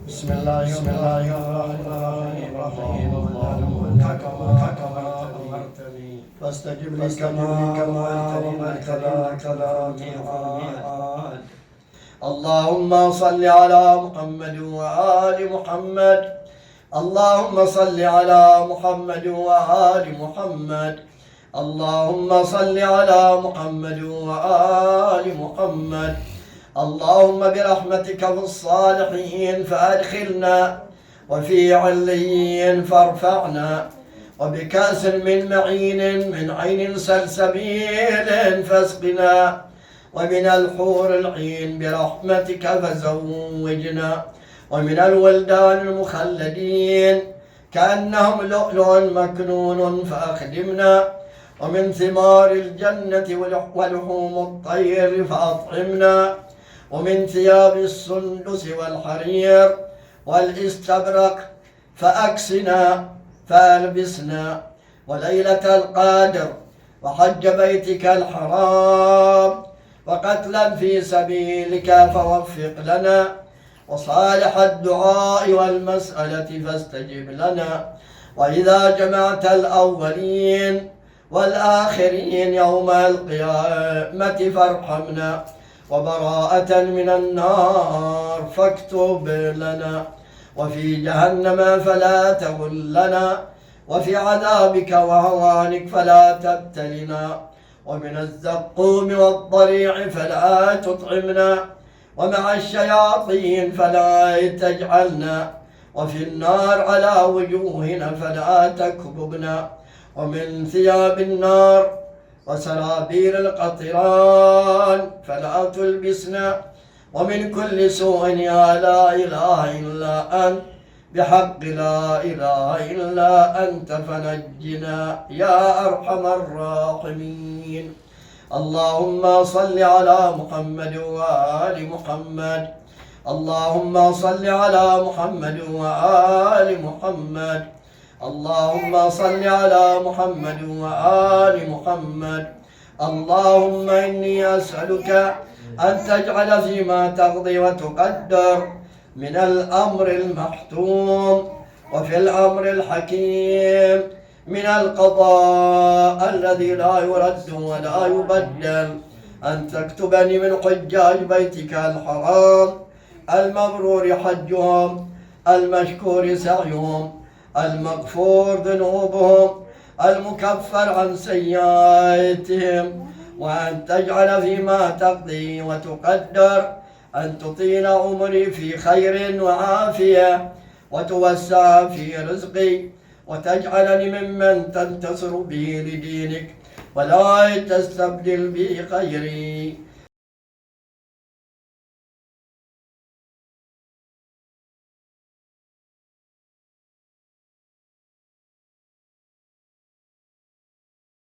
بسم الله الرحمن الرحيم. اللهم كما أمرتني فاستجب لي كما أمرتني. اللهم صل على محمد وآل محمد. اللهم صل على محمد وآل محمد. اللهم صل على محمد وآل محمد. اللهم برحمتك في الصالحين فأدخلنا، وفي عليين فارفعنا، وبكأس من معين من عين سلسبيل فاسقنا، ومن الحور العين برحمتك فزوجنا، ومن الولدان المخلدين كأنهم لؤلؤ مكنون فأخدمنا، ومن ثمار الجنة ولحوم الطير فأطعمنا، ومن ثياب السندس والحرير والاستبرق فأكسنا فألبسنا، وليلة القدر وحج بيتك الحرام وقتلا في سبيلك فوفق لنا، وصالح الدعاء والمسألة فاستجب لنا، وإذا جمعت الأولين والآخرين يوم القيامة فارحمنا، وبراءة من النار فاكتب لنا، وفي جهنم فلا تغلنا، وفي عذابك وهوانك فلا تبتلنا، ومن الزقوم والضريع فلا تطعمنا، ومع الشياطين فلا تجعلنا، وفي النار على وجوهنا فلا تكببنا، ومن ثياب النار وسرابيل القطران فلا تلبسنا، ومن كل سوء يا لا إله إلا أنت بحق لا إله إلا أنت فنجنا يا أرحم الراحمين. اللهم صل على محمد وآل محمد. اللهم صل على محمد وآل محمد. اللهم صل على محمد وآل محمد. اللهم إني أسألك أن تجعل فيما تقضي وتقدر من الأمر المحتوم وفي الأمر الحكيم من القضاء الذي لا يرد ولا يبدل، أن تكتبني من حجاج بيتك الحرام المبرور حجهم، المشكور سعيهم، المغفور ذنوبهم، المكفر عن سيئاتهم، وأن تجعل فيما تقضي وتقدر أن تطيل عمري في خير وعافية، وتوسع في رزقي، وتجعلني ممن تنتصر به لدينك ولا تستبدل به خيري.